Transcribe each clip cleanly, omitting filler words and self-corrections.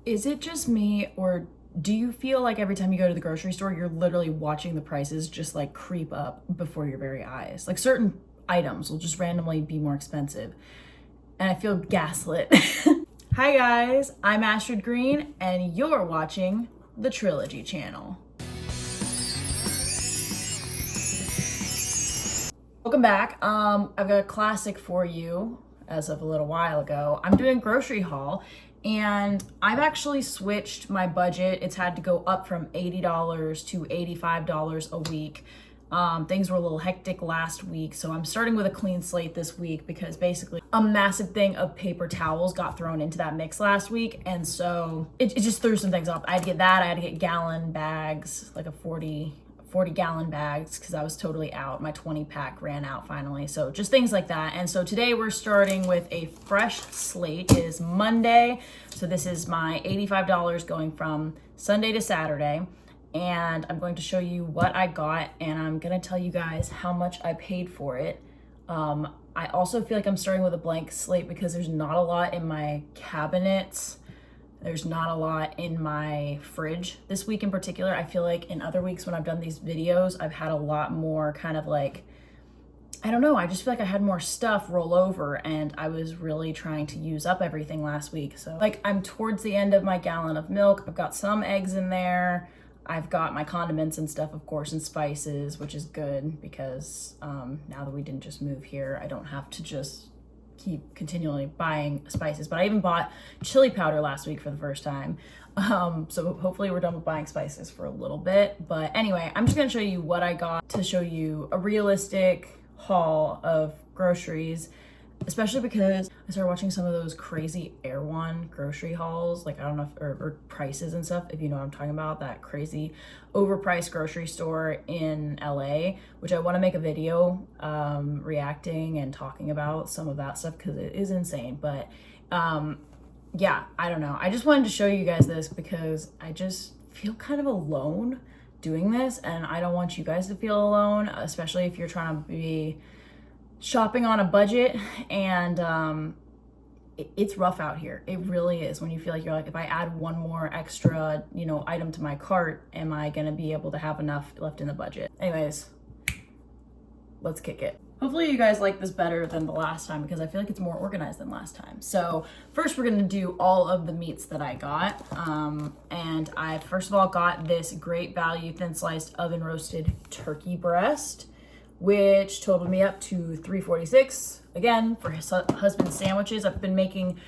Is it just me, or do you feel like every time you go to the grocery store, you're literally watching the prices just like creep up before your very eyes? Like certain items will just randomly be more expensive, and I feel gaslit. Hi guys, I'm Astrid Green, and you're watching the Trilogy channel. Welcome back. I've got a classic for you as of a little while ago. I'm doing grocery haul, and I've actually switched my budget. It's had to go up from $80 to $85 a week. Things were a little hectic last week, so I'm starting with a clean slate this week because basically a massive thing of paper towels got thrown into that mix last week, and so it just threw some things off. I had to get that. I had to get gallon bags, like a 40 gallon bags, because I was totally out. My 20 pack ran out finally. So just things like that. And so today we're starting with a fresh slate. It is Monday. So this is my $85 going from Sunday to Saturday. And I'm going to show you what I got, and I'm going to tell you guys how much I paid for it. I also feel like I'm starting with a blank slate because there's not a lot in my cabinets. There's not a lot in my fridge this week in particular. I feel like in other weeks when I've done these videos, I've had a lot more kind of like, I don't know, I just feel like I had more stuff roll over, and I was really trying to use up everything last week. So like I'm towards the end of my gallon of milk. I've got some eggs in there. I've got my condiments and stuff, of course, and spices, which is good because now that we didn't just move here, I don't have to just keep continually buying spices. But I even bought chili powder last week for the first time. So hopefully we're done with buying spices for a little bit. But anyway, I'm just gonna show you what I got to show you a realistic haul of groceries, especially because I started watching some of those crazy Erewhon grocery hauls. Like, I don't know if, or prices and stuff, if you know what I'm talking about, that crazy overpriced grocery store in LA, which I want to make a video reacting and talking about some of that stuff because it is insane. But yeah, I don't know. I just wanted to show you guys this because I just feel kind of alone doing this, and I don't want you guys to feel alone, especially if you're trying to be shopping on a budget. And it's rough out here. It really is. When you feel like you're like, if I add one more extra, item to my cart, am I gonna be able to have enough left in the budget? Anyways, let's kick it. Hopefully you guys like this better than the last time because I feel like it's more organized than last time. So first we're gonna do all of the meats that I got. And I first of all got this great value thin sliced oven roasted turkey breast, which totaled me up to $3.46. Again, for his husband's sandwiches. I've been making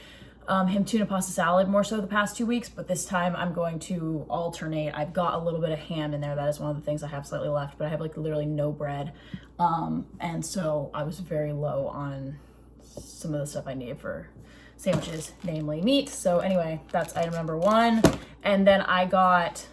him tuna pasta salad more so the past 2 weeks, but this time I'm going to alternate. I've got a little bit of ham in there. That is one of the things I have slightly left, but I have like literally no bread. And so I was very low on some of the stuff I needed for sandwiches, namely meat. So anyway, that's item number one. And then I got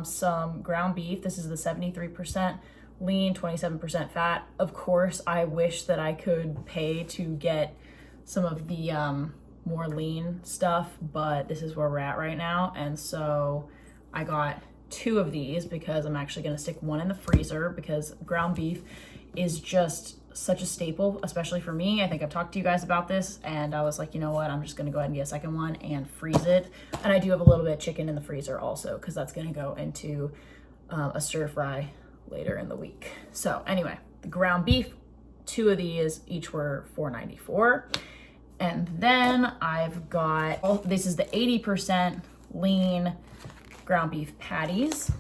some ground beef. This is the 73% lean, 27% fat. Of course, I wish that I could pay to get some of the more lean stuff, but this is where we're at right now. And so I got 2 of these because I'm actually gonna stick one in the freezer because ground beef is just such a staple, especially for me. I think I've talked to you guys about this, and I was like, you know what, I'm just gonna go ahead and get a second one and freeze it. And I do have a little bit of chicken in the freezer also because that's gonna go into a stir fry later in the week. So anyway, the ground beef, 2 of these, each were $4.94. And then I've got, this is the 80% lean ground beef patties,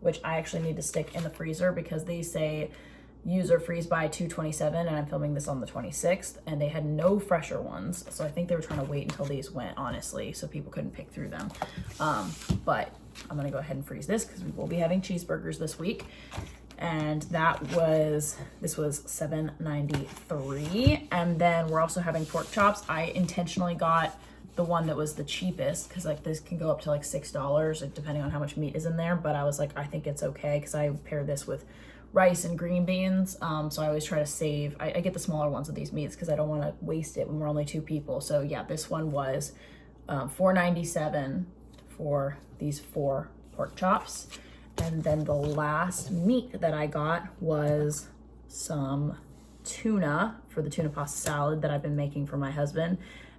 which I actually need to stick in the freezer because they say use or freeze by 2/27, and I'm filming this on the 26th, and they had no fresher ones. So I think they were trying to wait until these went, honestly, so people couldn't pick through them. But I'm gonna go ahead and freeze this because we will be having cheeseburgers this week. And this was $7.93. And then we're also having pork chops. I intentionally got the one that was the cheapest because like this can go up to like $6 depending on how much meat is in there. But I was like, I think it's okay because I pair this with rice and green beans. So I always try to save, I get the smaller ones of these meats because I don't want to waste it when we're only 2 people. So yeah, this one was $4.97 for these 4 pork chops. And then the last meat that I got was some tuna for the tuna pasta salad that I've been making for my husband.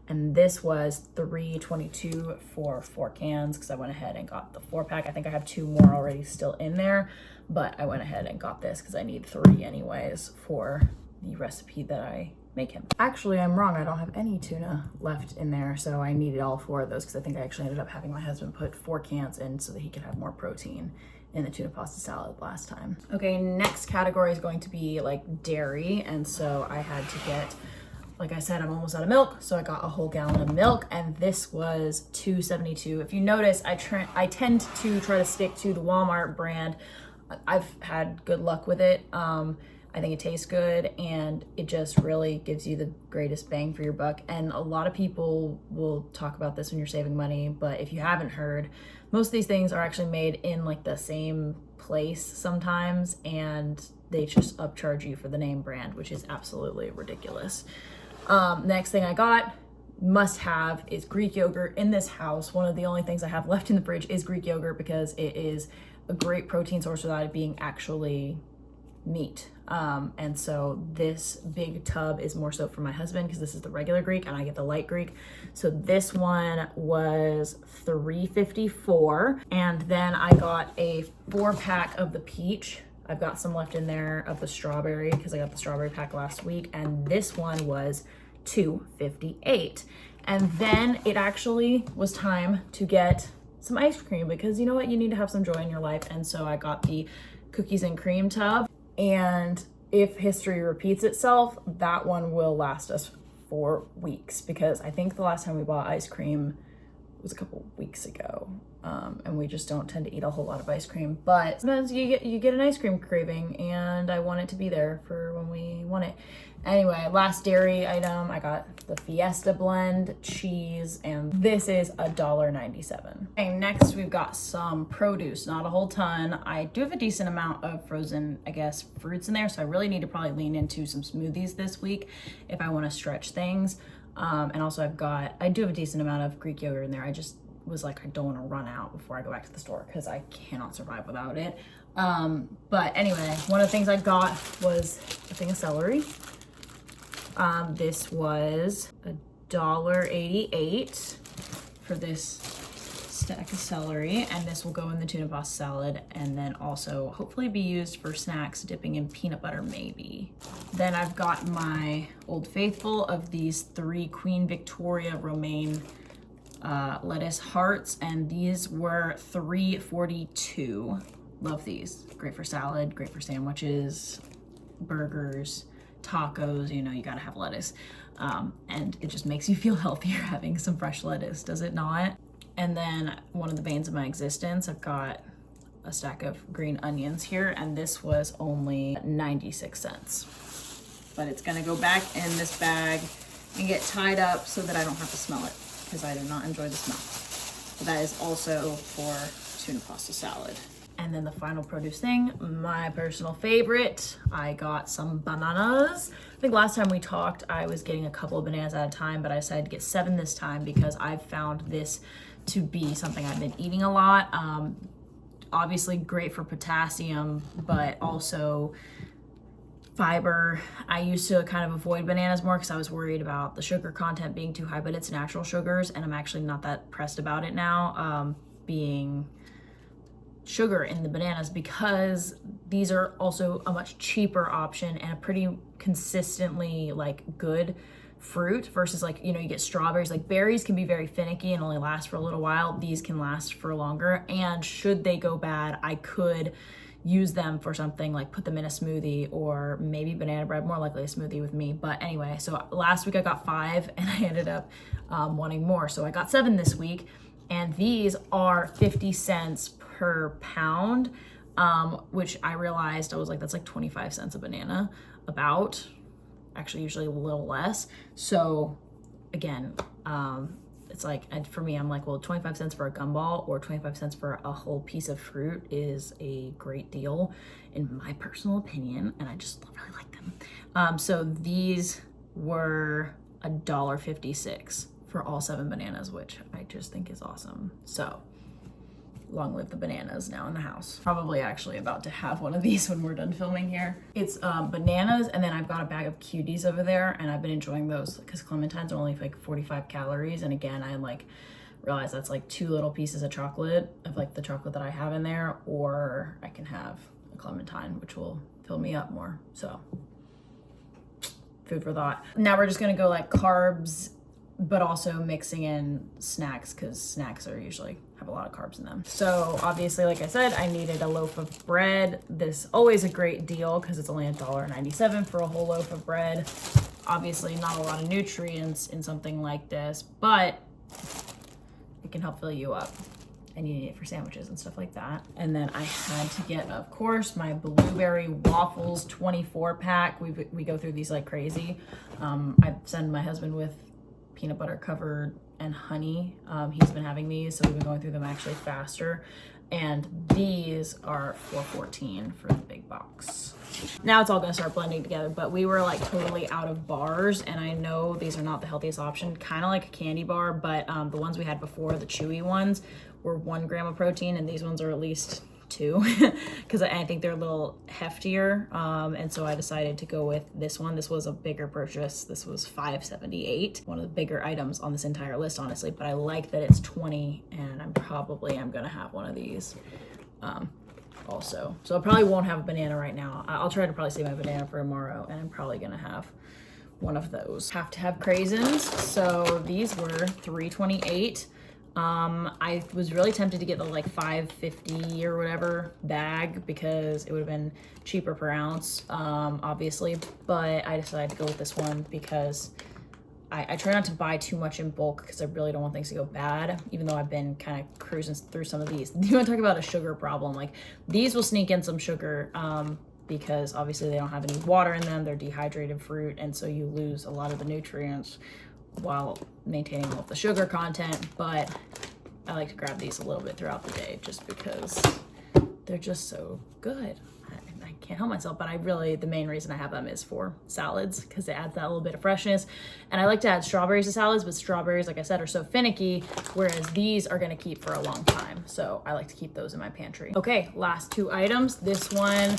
And this was $3.22 for 4 cans because I went ahead and got the 4-pack. I think I have 2 more already still in there, but I went ahead and got this because I need 3 anyways for the recipe that I make him. Actually, I'm wrong. I don't have any tuna left in there, so I needed all 4 of those because I think I actually ended up having my husband put 4 cans in so that he could have more protein in the tuna pasta salad last time. Okay, next category is going to be like dairy, and so I had to get, like I said, I'm almost out of milk, so I got a whole gallon of milk, and this was $2.72. If you notice, I tend to try to stick to the Walmart brand. I've had good luck with it. I think it tastes good, and it just really gives you the greatest bang for your buck. And a lot of people will talk about this when you're saving money, but if you haven't heard, most of these things are actually made in like the same place sometimes, and they just upcharge you for the name brand, which is absolutely ridiculous. Next thing I got, must have, is Greek yogurt in this house. One of the only things I have left in the fridge is Greek yogurt because it is a great protein source without it being actually meat. And so this big tub is more so for my husband because this is the regular Greek and I get the light Greek. So this one was $3.54. And then I got a 4-pack of the peach. I've got some left in there of the strawberry because I got the strawberry pack last week. And this one was $2.58. And then it actually was time to get some ice cream because you know what? You need to have some joy in your life. And so I got the cookies and cream tub. And if history repeats itself, that one will last us for weeks because I think the last time we bought ice cream was a couple weeks ago. And we just don't tend to eat a whole lot of ice cream, but sometimes you get an ice cream craving and I want it to be there for when we want it. Anyway, last dairy item, I got the Fiesta blend cheese, and this is $1.97. Okay, next we've got some produce, not a whole ton. I do have a decent amount of frozen, I guess, fruits in there, so I really need to probably lean into some smoothies this week if I want to stretch things. And also I do have a decent amount of Greek yogurt in there. I just was like, I don't want to run out before I go back to the store because I cannot survive without it. But anyway, one of the things I got was a thing of celery. This was $1.88 for this stack of celery, and this will go in the tuna pasta salad and then also hopefully be used for snacks, dipping in peanut butter maybe. Then I've got my Old Faithful of these 3 Queen Victoria romaine lettuce hearts, and these were $3.42. Love these. Great for salad, great for sandwiches, burgers, tacos. You know, you gotta have lettuce. And it just makes you feel healthier having some fresh lettuce, does it not? And then one of the banes of my existence, I've got a stack of green onions here, and this was only 96 cents. But it's gonna go back in this bag and get tied up so that I don't have to smell it, because I do not enjoy the smell. But that is also for tuna pasta salad. And then the final produce thing, my personal favorite, I got some bananas. I think last time we talked, I was getting a couple of bananas at a time, but I decided to get 7 this time because I've found this to be something I've been eating a lot. Obviously great for potassium, but also fiber. I used to kind of avoid bananas more because I was worried about the sugar content being too high, but it's natural sugars, and I'm actually not that pressed about it now, being sugar in the bananas, because these are also a much cheaper option and a pretty consistently like good fruit versus like, you know, you get strawberries. Like berries can be very finicky and only last for a little while. These can last for longer, and should they go bad, I could use them for something like put them in a smoothie, or maybe banana bread, more likely a smoothie with me. But anyway, so last week I got 5 and I ended up wanting more, so I got 7 this week, and these are 50 cents per pound, which I realized I was like, that's like 25 cents a banana, about, actually usually a little less. So again, it's like, and for me, I'm like, well, 25 cents for a gumball or 25 cents for a whole piece of fruit is a great deal in my personal opinion, and I just really like them. So these were $1.56 for all 7 bananas, which I just think is awesome. So long live the bananas now in the house. Probably actually about to have one of these when we're done filming here. It's bananas, and then I've got a bag of cuties over there, and I've been enjoying those because clementines are only like 45 calories. And again, I like realize that's like 2 little pieces of chocolate, of like the chocolate that I have in there, or I can have a clementine, which will fill me up more. So food for thought. Now we're just gonna go like carbs, but also mixing in snacks, because snacks are usually have a lot of carbs in them. So obviously, like I said, I needed a loaf of bread. This always a great deal because it's only $1.97 for a whole loaf of bread. Obviously not a lot of nutrients in something like this, but it can help fill you up, and you need it for sandwiches and stuff like that. And then I had to get, of course, my blueberry waffles 24 pack. We go through these like crazy. I send my husband with peanut butter covered and honey. He's been having these, so we've been going through them actually faster. And these are $4.14 for the big box. Now it's all gonna start blending together, but we were like totally out of bars, and I know these are not the healthiest option, kind of like a candy bar, but the ones we had before, the chewy ones, were 1 gram of protein, and these ones are at least 2 because I think they're a little heftier, and so I decided to go with this one. This was a bigger purchase. This was $5.78, one of the bigger items on this entire list, honestly, but I like that it's 20, and I'm gonna have one of these also. So I probably won't have a banana right now. I'll try to probably save my banana for tomorrow, and I'm probably gonna have one of those. Have to have craisins, so these were $3.28. I was really tempted to get the like $5.50 or whatever bag because it would have been cheaper per ounce, obviously, but I decided to go with this one because I try not to buy too much in bulk because I really don't want things to go bad, even though I've been kind of cruising through some of these. You want to talk about a sugar problem? Like, these will sneak in some sugar, because obviously they don't have any water in them. They're dehydrated fruit, and so you lose a lot of the nutrients while maintaining all of the sugar content. But I like to grab these a little bit throughout the day just because they're just so good. I can't help myself, but the main reason I have them is for salads because it adds that little bit of freshness. And I like to add strawberries to salads, but strawberries, like I said, are so finicky, whereas these are gonna keep for a long time. So I like to keep those in my pantry. Okay, last 2 items. This one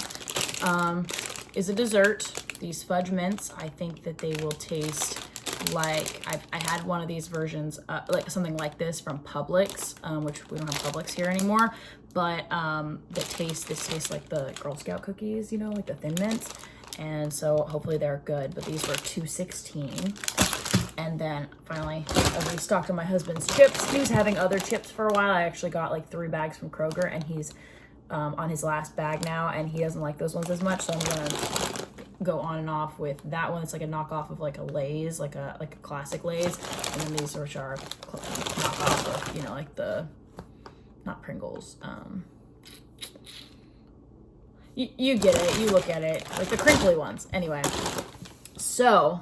is a dessert. These fudge mints, I think that they will taste like, I had one of these versions, like something like this from Publix, which we don't have Publix here anymore, but this tastes like the Girl Scout cookies, you know, like the Thin Mints, and so hopefully they're good. But these were $2.16. And then finally, I restocked on my husband's chips. He was having other chips for a while. I actually got like 3 bags from Kroger, and he's on his last bag now, and he doesn't like those ones as much, so I'm gonna go on and off with that one. It's like a knockoff of like a Lay's, like a classic Lay's, and then these which are knockoff of, you know, like the, not Pringles, you get it, you look at it, like the crinkly ones. Anyway, so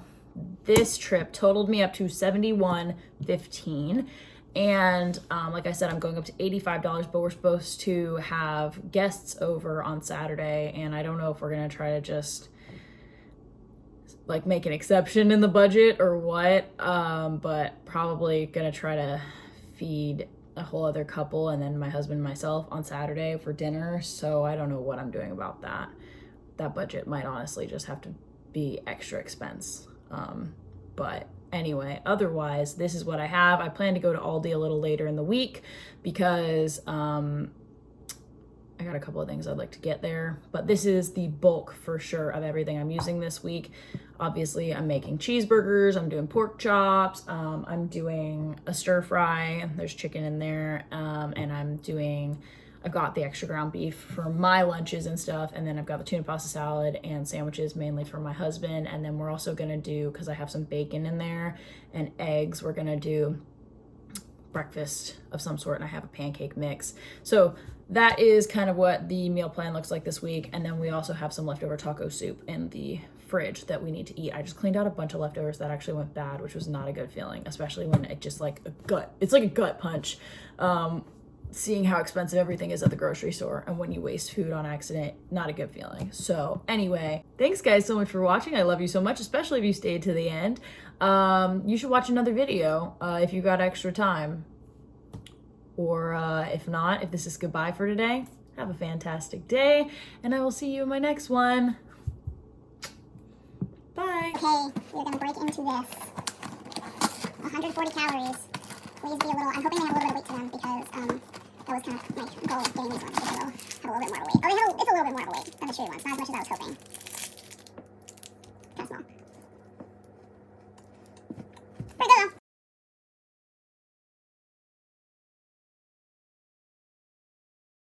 this trip totaled me up to $71.15. And like I said, I'm going up to $85, but we're supposed to have guests over on Saturday, and I don't know if we're gonna try to just like make an exception in the budget or what, but probably gonna try to feed a whole other couple and then my husband and myself on Saturday for dinner. So I don't know what I'm doing about that. That budget might honestly just have to be extra expense. But anyway, otherwise, this is what I have. I plan to go to Aldi a little later in the week because I got a couple of things I'd like to get there, but this is the bulk for sure of everything I'm using this week. Obviously, I'm making cheeseburgers, I'm doing pork chops, I'm doing a stir fry, there's chicken in there, and I've got the extra ground beef for my lunches and stuff, and then I've got the tuna pasta salad and sandwiches mainly for my husband, and then we're also gonna do, because I have some bacon in there and eggs, we're gonna do breakfast of some sort, and I have a pancake mix. So that is kind of what the meal plan looks like this week, and then we also have some leftover taco soup in the fridge that we need to eat. I just cleaned out a bunch of leftovers that actually went bad, which was not a good feeling, especially when it just like it's like a gut punch. Seeing how expensive everything is at the grocery store, and when you waste food on accident, not a good feeling. So anyway, thanks guys so much for watching. I love you so much, especially if you stayed to the end. You should watch another video if you got extra time. Or if not, if this is goodbye for today, have a fantastic day, and I will see you in my next one. Bye. Okay, we're gonna break into this. 140 calories. Please be a little, I'm hoping they have a little bit of weight to them because that was kind of my goal of getting these ones. They have a little bit more of a weight. Oh, it's a little bit more of a weight than the chewy ones, not as much as I was hoping. Kind of small.